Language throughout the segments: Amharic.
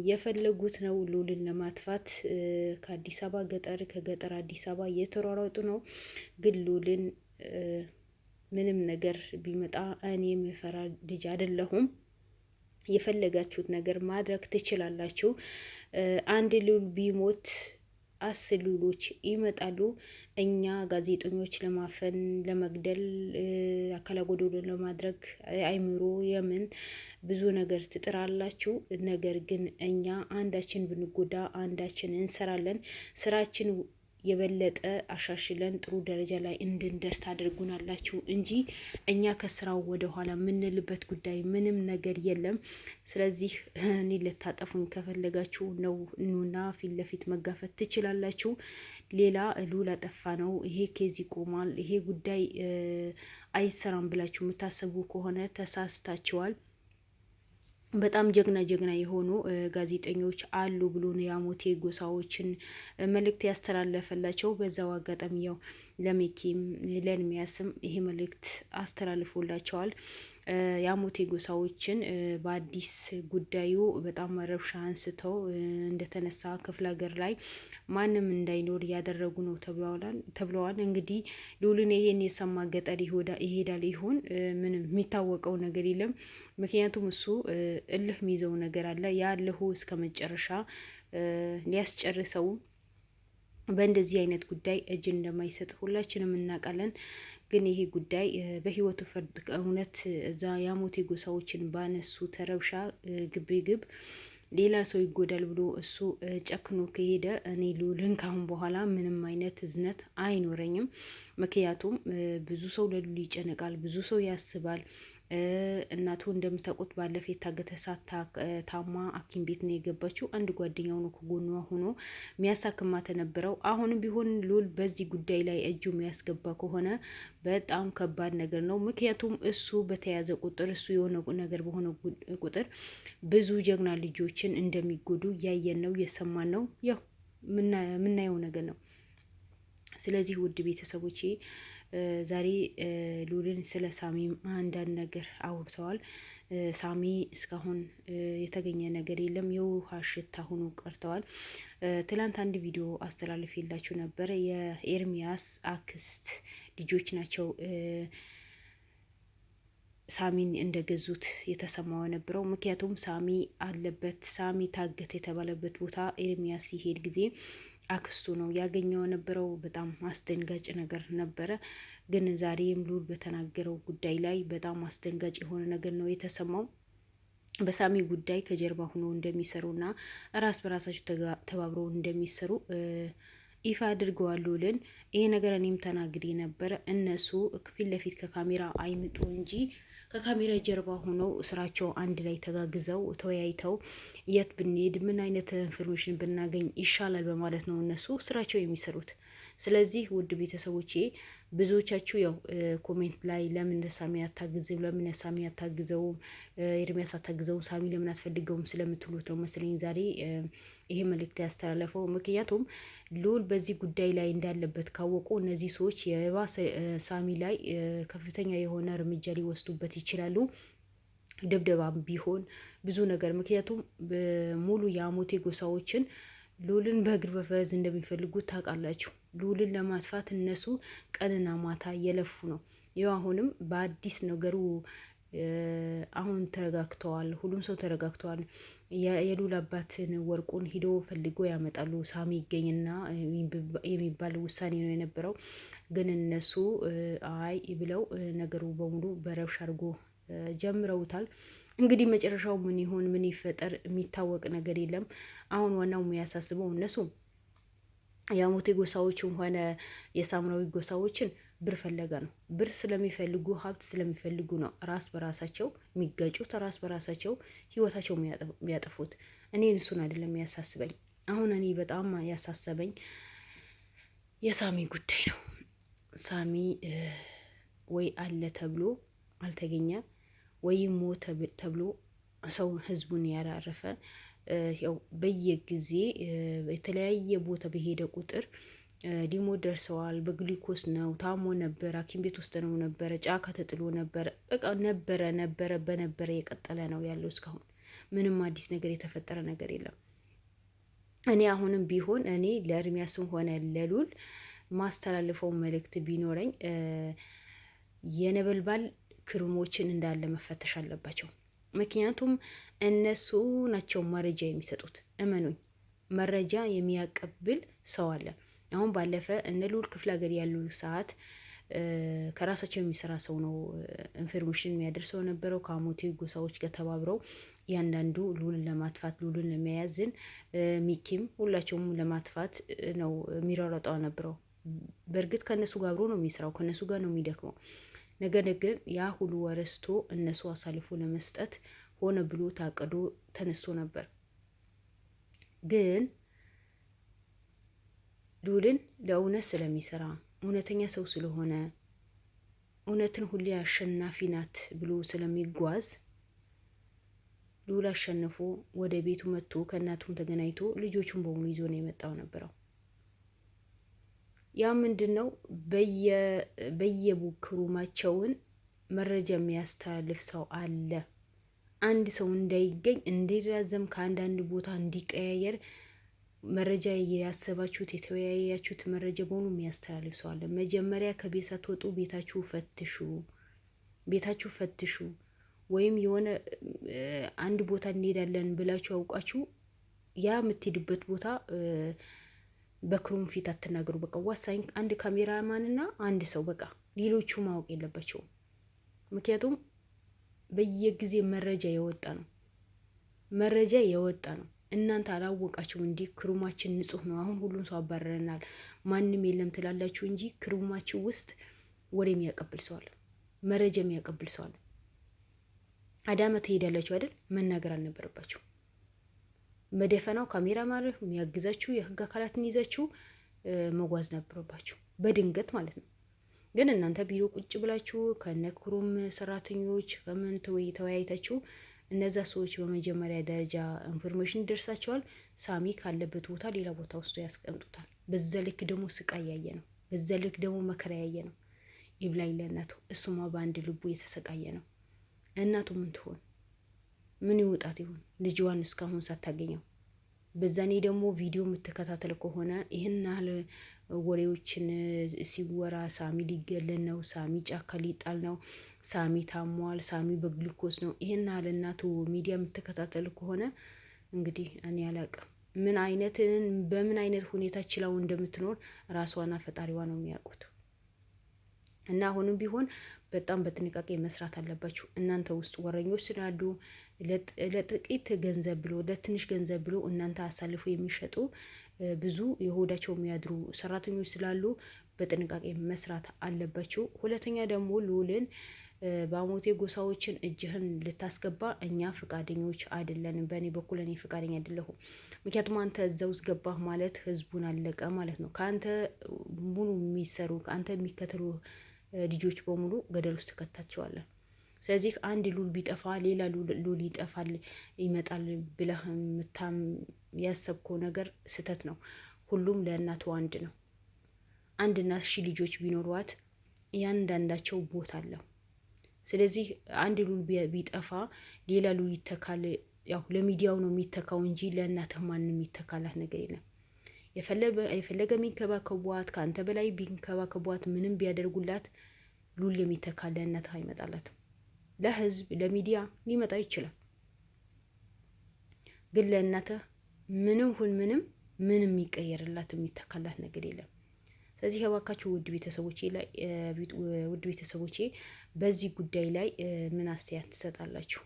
የፈለጉት ነው ሉልን ለማጥፋት ከአዲስ አበባ ገጠር ከገጠር አዲስ አበባ እየተሯሯጡ ነው። ግን ሉልን ምንም ነገር ቢመጣ እኔ የምፈራ ልጅ አይደለሁም። የፈለጋችሁት ነገር ማድረግ ትችላላችሁ። አንድ ሉል ቢሞት 10 ሉሎች ይመጣሉ። እኛ ጋዜጠኞች ለማፈን ለመግደል አካለ ጎዶሎ ለማድረግ አይምሮ የምን ብዙ ነገር ትጥራላችሁ። ነገር ግን እኛ አንዳችን ብንጎዳ አንዳችን እንሰራለን። ስራችን የበለጠ አሻሽለን ጥሩ ደረጃ ላይ እንድንደርስ ታደርጉናላችሁ እንጂ እኛ ከስራው ወደ ኋላ የምንልበት ጉዳይ ምንም ነገር የለም። ስለዚህ እኔ ልታጠፉኝ ከፈለጋችሁ ነው ኑና ፊት ለፊት መጋፈጥ ትችላላችሁ። ሌላ ሉል አጠፋ ነው ይሄ ኬዝ ይቆማል፣ ይሄ ጉዳይ አይሰራም ብላችሁ የምታስቡ ከሆነ ተሳስታችኋል። በጣም ጀግና የሆኑ ጋዜጠኞች አሉ ብሎ ነው የአሞቴ ጎሳዎችን መልእክት ያስተላለፈላቸው። በዛው አጋጣሚ ያው ለሚኪም ለኤርሚያስም ይሄ መልእክት አስተላልፎላቸዋል። የአሞቴ ጎሳዎችን በአዲስ ጉዳዩ በጣም ረብሻ አንስተው እንደተነሳ ክፍለ ሀገር ላይ ማንም እንዳይኖር እያደረጉ ነው ተብለዋል። እንግዲህ ሉልን ይሄን የሰማ ገጠር ይሄዳል ይሆን? ምንም የሚታወቀው ነገር የለም። ምክንያቱም እሱ እልህ የሚይዘው ነገር አለ። ያ እልሁ እስከ መጨረሻ ሊያስጨርሰው በእንደዚህ አይነት ጉዳይ እጅ እንደማይሰጥ ሁላችንም እናውቃለን። ግን ይሄ ጉዳይ በህይወቱ ፍርድ እውነት እዛ የአሞቴ ጎሳዎችን ባነሱ ተረብሻ ግብ ሌላ ሰው ይጎዳል ብሎ እሱ ጨክኖ ከሄደ እኔ ሉልን ካሁን በኋላ ምንም አይነት እዝነት አይኖረኝም። ምክንያቱም ብዙ ሰው ለሉል ይጨነቃል፣ ብዙ ሰው ያስባል። እናቱ እንደምታውቁት ባለፈ የታገተ ሰዓት ታማ ሐኪም ቤት ነው የገባችው። አንድ ጓደኛው ነው ከጎኗ ሆኖ የሚያሳክማት ነበረው። አሁንም ቢሆን ሉል በዚህ ጉዳይ ላይ እጁ የሚያስገባ ከሆነ በጣም ከባድ ነገር ነው። ምክንያቱም እሱ በተያዘ ቁጥር እሱ የሆነ ነገር በሆነ ቁጥር ብዙ ጀግና ልጆችን እንደሚጎዱ እያየን ነው፣ እየሰማን ነው፣ ያው የምናየው ነገር ነው። ስለዚህ ውድ ቤተሰቦቼ ዛሬ ሉልን ስለ ሳሚም አንዳንድ ነገር አውርተዋል። ሳሚ እስካሁን የተገኘ ነገር የለም፣ የውሃ ሽታ ሆኖ ቀርተዋል። ትላንት አንድ ቪዲዮ አስተላልፍ የላችሁ ነበረ። የኤርሚያስ አክስት ልጆች ናቸው ሳሚን እንደገዙት የተሰማው የነበረው። ምክንያቱም ሳሚ አለበት፣ ሳሚ ታገት የተባለበት ቦታ ኤርሚያስ ሲሄድ ጊዜ አክስቱ ነው ያገኘው የነበረው። በጣም አስደንጋጭ ነገር ነበረ። ግን ዛሬም ሉል በተናገረው ጉዳይ ላይ በጣም አስደንጋጭ የሆነ ነገር ነው የተሰማው። በሳሚ ጉዳይ ከጀርባ ሆኖ እንደሚሰሩና ራስ በራሳቸው ተባብረው እንደሚሰሩ ይፋ አድርገዋል ሉልን። ይሄ ነገር እኔም ተናግሬ ነበረ። እነሱ ፊት ለፊት ከካሜራ አይምጡ እንጂ ከካሜራ ጀርባ ሆነው ስራቸው አንድ ላይ ተጋግዘው ተወያይተው የት ብንሄድ ምን አይነት ኢንፎርሜሽን ብናገኝ ይሻላል በማለት ነው እነሱ ስራቸው የሚሰሩት። ስለዚህ ውድ ቤተሰቦቼ ብዙዎቻችሁ ያው ኮሜንት ላይ ለምን ሳሚ አታግዘው፣ ለምን ሳሚ አታግዘው፣ ኤርሚያስ አታግዘው፣ ሳሚ ለምን አትፈልገውም ስለምትሉት ነው መሰለኝ ዛሬ ይሄ መልእክት ያስተላለፈው። ምክንያቱም ሉል በዚህ ጉዳይ ላይ እንዳለበት ካወቁ እነዚህ ሰዎች የባሰ ሳሚ ላይ ከፍተኛ የሆነ እርምጃ ሊወስዱበት ይችላሉ። ድብደባም ቢሆን ብዙ ነገር። ምክንያቱም ሙሉ የአሞቴ ጎሳዎችን ሉልን በእግር በፈረስ እንደሚፈልጉት ታውቃላችሁ። ሉልን ለማጥፋት እነሱ ቀንና ማታ እየለፉ ነው። ይኸው አሁንም በአዲስ ነገሩ አሁን ተረጋግተዋል። ሁሉም ሰው ተረጋግተዋል። የሉል አባትን ወርቁን ሂዶ ፈልጎ ያመጣሉ። ሳሚ ይገኝና የሚባል ውሳኔ ነው የነበረው። ግን እነሱ አይ ብለው ነገሩ በሙሉ በረብሻ አድርጎ ጀምረውታል። እንግዲህ መጨረሻው ምን ይሆን ምን ይፈጠር የሚታወቅ ነገር የለም። አሁን ዋናው የሚያሳስበው እነሱ የአሞቴ ጎሳዎችም ሆነ የሳምራዊ ጎሳዎችን ብር ፈለጋ ነው። ብር ስለሚፈልጉ ሀብት ስለሚፈልጉ ነው ራስ በራሳቸው የሚጋጩት፣ ራስ በራሳቸው ህይወታቸው የሚያጠፉት። እኔ እሱን አይደለም ያሳስበኝ። አሁን እኔ በጣም ያሳሰበኝ የሳሚ ጉዳይ ነው። ሳሚ ወይ አለ ተብሎ አልተገኘ፣ ወይም ሞተ ተብሎ ሰው ህዝቡን ያላረፈ ያው በየጊዜ የተለያየ ቦታ በሄደ ቁጥር ሊሞት ደርሰዋል። በግሊኮስ ነው፣ ታሞ ነበር፣ ሐኪም ቤት ውስጥ ነው ነበረ፣ ጫካ ተጥሎ ነበረ። በቃ ነበረ የቀጠለ ነው ያለው እስካሁን። ምንም አዲስ ነገር የተፈጠረ ነገር የለም። እኔ አሁንም ቢሆን እኔ ለኤርሚያስም ሆነ ለሉል ማስተላልፈው መልእክት ቢኖረኝ የነበልባል ክርሞችን እንዳለ መፈተሽ አለባቸው። ምክንያቱም እነሱ ናቸው መረጃ የሚሰጡት። እመኑኝ፣ መረጃ የሚያቀብል ሰው አለ። አሁን ባለፈ እነ ልዑል ክፍለ ሀገር ያሉ ሰዓት ከራሳቸው የሚሰራ ሰው ነው ኢንፎርሜሽን የሚያደርሰው ነበረው። ከአሞቴ ጎሳዎች ጋር ተባብረው እያንዳንዱ ልዑልን ለማጥፋት ልዑልን ለመያዝን ሚኪም ሁላቸውም ለማጥፋት ነው የሚሯሯጠው ነበረው። በእርግጥ ከእነሱ ጋር አብሮ ነው የሚሰራው፣ ከእነሱ ጋር ነው የሚደክመው። ነገር ግን ያ ሁሉ ወረስቶ እነሱ አሳልፎ ለመስጠት ሆነ ብሎ ታቅዶ ተነስቶ ነበር። ግን ልዑልን ለእውነት ስለሚሰራ እውነተኛ ሰው ስለሆነ እውነትን ሁሌ አሸናፊ ናት ብሎ ስለሚጓዝ ልዑል አሸንፎ ወደ ቤቱ መጥቶ ከእናቱም ተገናኝቶ ልጆቹን በሙሉ ይዞ ነው የመጣው ነበረው። ያ ምንድን ነው? በየቡክሩማቸውን መረጃ የሚያስተላልፍ ሰው አለ። አንድ ሰው እንዳይገኝ እንዲራዘም ከአንዳንድ ቦታ እንዲቀያየር መረጃ ያሰባችሁት የተወያያችሁት መረጃ በሙሉ የሚያስተላልፍ ሰው አለ። መጀመሪያ ከቤት ሳትወጡ ቤታችሁ ፈትሹ። ወይም የሆነ አንድ ቦታ እንሄዳለን ብላችሁ አውቃችሁ ያ የምትሄዱበት ቦታ በክሩም ፊት አትናገሩ። በቃ ዋሳኝ አንድ ካሜራማንና አንድ ሰው በቃ ሌሎቹ ማወቅ የለባቸውም። ምክንያቱም በየጊዜ መረጃ የወጣ ነው። እናንተ አላወቃችሁም። እንዲህ ክሩማችን ንጹህ ነው፣ አሁን ሁሉም ሰው አባረረናል፣ ማንም የለም ትላላችሁ እንጂ ክሩማችሁ ውስጥ ወሬ የሚያቀብል ሰው አለ፣ መረጃ የሚያቀብል ሰው አለ። አዳማ ትሄዳላችሁ አይደል? መናገር አልነበረባችሁ። መደፈናው ካሜራ ማለት የሚያግዛችሁ የህግ አካላትን ይዛችሁ መጓዝ ነበረባችሁ፣ በድንገት ማለት ነው። ግን እናንተ ቢሮ ቁጭ ብላችሁ ከነክሩም ሰራተኞች ከምን ተወያይታችሁ እነዛ ሰዎች በመጀመሪያ ደረጃ ኢንፎርሜሽን ይደርሳቸዋል። ሳሚ ካለበት ቦታ ሌላ ቦታ ውስጥ ያስቀምጡታል። በዛ ልክ ደግሞ ስቃይ ያየ ነው። በዛ ልክ ደግሞ መከራ ያየ ነው። ይብላኝ ለእናቱ። እሱማ በአንድ ልቡ የተሰቃየ ነው። እናቱ ምን ትሆን? ምን ይውጣት ይሆን? ልጅዋን እስካሁን ሳታገኘው። በዛኔ ደግሞ ቪዲዮ የምትከታተል ከሆነ ይህን ያህል ወሬዎችን ሲወራ ሳሚ ሊገለን ነው፣ ሳሚ ጫካ ሊጣል ነው፣ ሳሚ ታሟል፣ ሳሚ በግሉኮስ ነው፣ ይህን ያህል እናቱ ሚዲያ የምትከታተል ከሆነ እንግዲህ እኔ አላቅም በምን አይነት ሁኔታ ችላው እንደምትኖር ራሷና ፈጣሪዋ ነው የሚያውቁት። እና አሁንም ቢሆን በጣም በጥንቃቄ መስራት አለባችሁ። እናንተ ውስጥ ወረኞች ስላሉ ለጥቂት ገንዘብ ብሎ ለትንሽ ገንዘብ ብሎ እናንተ አሳልፎ የሚሸጡ ብዙ የሆዳቸው የሚያድሩ ሰራተኞች ስላሉ በጥንቃቄ መስራት አለባችሁ። ሁለተኛ ደግሞ ልዑልን በአሞቴ ጎሳዎችን እጅህን ልታስገባ እኛ ፍቃደኞች አይደለንም። በእኔ በኩል እኔ ፍቃደኛ አይደለሁም። ምክንያቱም አንተ እዛ ውስጥ ገባህ ማለት ህዝቡን አለቀ ማለት ነው። ከአንተ ሙሉ የሚሰሩ ከአንተ የሚከተሉ ልጆች በሙሉ ገደል ውስጥ ከታቸዋለን። ስለዚህ አንድ ሉል ቢጠፋ ሌላ ሉል ይመጣል ብለህ ያሰብከው ነገር ስህተት ነው። ሁሉም ለእናቱ አንድ ነው። አንድ እናት ሺህ ልጆች ቢኖሯት እያንዳንዳቸው ቦታ አለው። ስለዚህ አንድ ሉል ቢጠፋ ሌላ ሉል ይተካል። ያው ለሚዲያው ነው የሚተካው እንጂ ለእናትህ ማንም የሚተካላት ነገር የለም። የፈለገ የሚንከባከቧት ከአንተ በላይ ቢንከባከቧት ምንም ቢያደርጉላት ሉል የሚተካ ለእናትህ አይመጣላትም። ለህዝብ ለሚዲያ ሊመጣ ይችላል፣ ግን ለእናትህ ምንም ሁን ምንም የሚቀየርላት የሚተካላት ነገር የለም። ስለዚህ እባካችሁ ውድ ቤተሰቦቼ በዚህ ጉዳይ ላይ ምን አስተያየት ትሰጣላችሁ?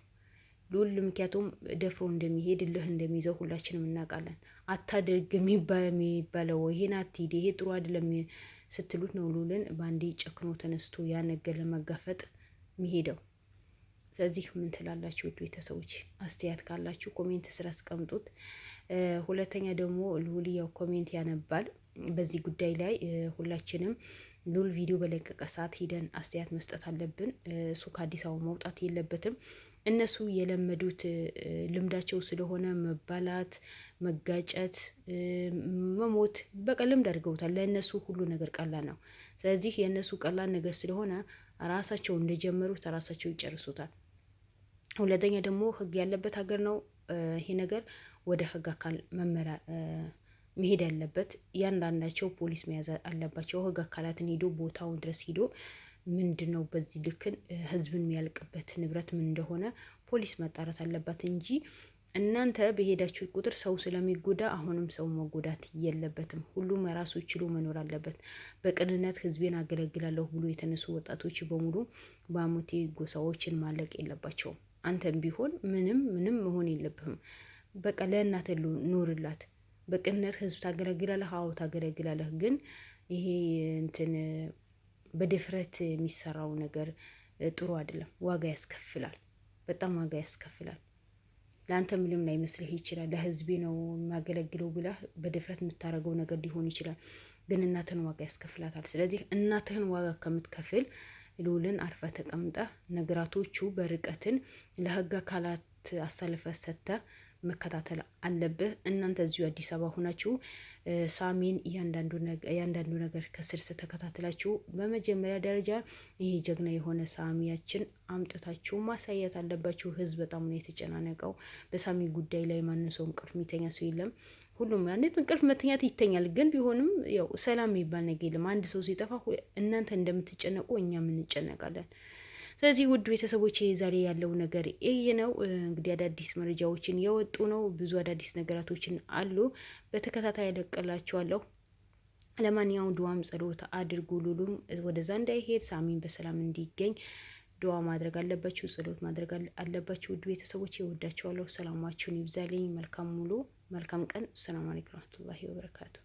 ሉል ምክንያቱም ደፍሮ እንደሚሄድ እልህ እንደሚይዘው ሁላችንም እናውቃለን። አታድርግ የሚባለው ይሄን አትሂድ፣ ይሄ ጥሩ አይደለም ስትሉት ነው ሉልን በአንዴ ጨክኖ ተነስቶ ያ ነገር ለመጋፈጥ የሚሄደው። ስለዚህ ምን ትላላችሁ ውድ ቤተሰቦች? አስተያየት ካላችሁ ኮሜንት ስራ አስቀምጡት። ሁለተኛ ደግሞ ልዑል ያው ኮሜንት ያነባል። በዚህ ጉዳይ ላይ ሁላችንም ልዑል ቪዲዮ በለቀቀ ሰዓት ሂደን አስተያየት መስጠት አለብን። እሱ ከአዲስ አበባ መውጣት የለበትም። እነሱ የለመዱት ልምዳቸው ስለሆነ መባላት፣ መጋጨት፣ መሞት በቃ ልምድ አድርገውታል። ለእነሱ ሁሉ ነገር ቀላል ነው። ስለዚህ የእነሱ ቀላል ነገር ስለሆነ ራሳቸው እንደጀመሩት ራሳቸው ይጨርሱታል። ሁለተኛ ደግሞ ህግ ያለበት ሀገር ነው። ይሄ ነገር ወደ ህግ አካል መሄድ ያለበት እያንዳንዳቸው ፖሊስ መያዝ አለባቸው። ህግ አካላትን ሄዶ ቦታውን ድረስ ሄዶ ምንድን ነው በዚህ ልክን ህዝብን የሚያልቅበት ንብረት ምን እንደሆነ ፖሊስ ማጣራት አለባት እንጂ እናንተ በሄዳችሁ ቁጥር ሰው ስለሚጎዳ አሁንም ሰው መጎዳት የለበትም። ሁሉም ራሱ ችሎ መኖር አለበት። በቅንነት ህዝቤን አገለግላለሁ ብሎ የተነሱ ወጣቶች በሙሉ በአሞቴ ጎሳዎችን ማለቅ የለባቸውም። አንተም ቢሆን ምንም መሆን የለብህም። በቃ ለእናት ኑርላት። በቅንነት ህዝብ ታገለግላለህ። አዎ ታገለግላለህ። ግን ይሄ እንትን በድፍረት የሚሰራው ነገር ጥሩ አይደለም። ዋጋ ያስከፍላል። በጣም ዋጋ ያስከፍላል። ለአንተ ምንም ላይመስልህ ይችላል። ለህዝቤ ነው የሚያገለግለው ብለህ በድፍረት የምታደርገው ነገር ሊሆን ይችላል። ግን እናትህን ዋጋ ያስከፍላታል። ስለዚህ እናትህን ዋጋ ከምትከፍል ልዑልን አርፈ ተቀምጠ ነገራቶቹ በርቀትን ለህግ አካላት አሳልፈ ሰጥተ መከታተል አለብህ። እናንተ እዚሁ አዲስ አበባ ሆናችሁ ሳሚን እያንዳንዱ ነገር ከስር ተከታትላችሁ በመጀመሪያ ደረጃ ይሄ ጀግና የሆነ ሳሚያችን አምጥታችሁ ማሳየት አለባችሁ። ህዝብ በጣም ነው የተጨናነቀው በሳሚ ጉዳይ ላይ። ማንም ሰው እንቅልፍ የሚተኛ ሰው የለም። ሁሉም ያንዴት እንቅልፍ መተኛት ይተኛል። ግን ቢሆንም ያው ሰላም የሚባል ነገር የለም። አንድ ሰው ሲጠፋ እናንተ እንደምትጨነቁ እኛም እንጨነቃለን። ስለዚህ ውድ ቤተሰቦች ዛሬ ያለው ነገር ይህ ነው። እንግዲህ አዳዲስ መረጃዎችን የወጡ ነው። ብዙ አዳዲስ ነገራቶችን አሉ። በተከታታይ ያለቀላችኋለሁ። ለማንኛውም ድዋም ጸሎት አድርጉ። ሉሉም ወደዛ እንዳይሄድ ሳሚን በሰላም እንዲገኝ ድዋ ማድረግ አለባችሁ፣ ጸሎት ማድረግ አለባችሁ። ውድ ቤተሰቦች እወዳችኋለሁ። ሰላማችሁን ይብዛልኝ። መልካም ሙሉ መልካም ቀን። ሰላም አለይኩም ወራህመቱላሂ ወበረካቱ።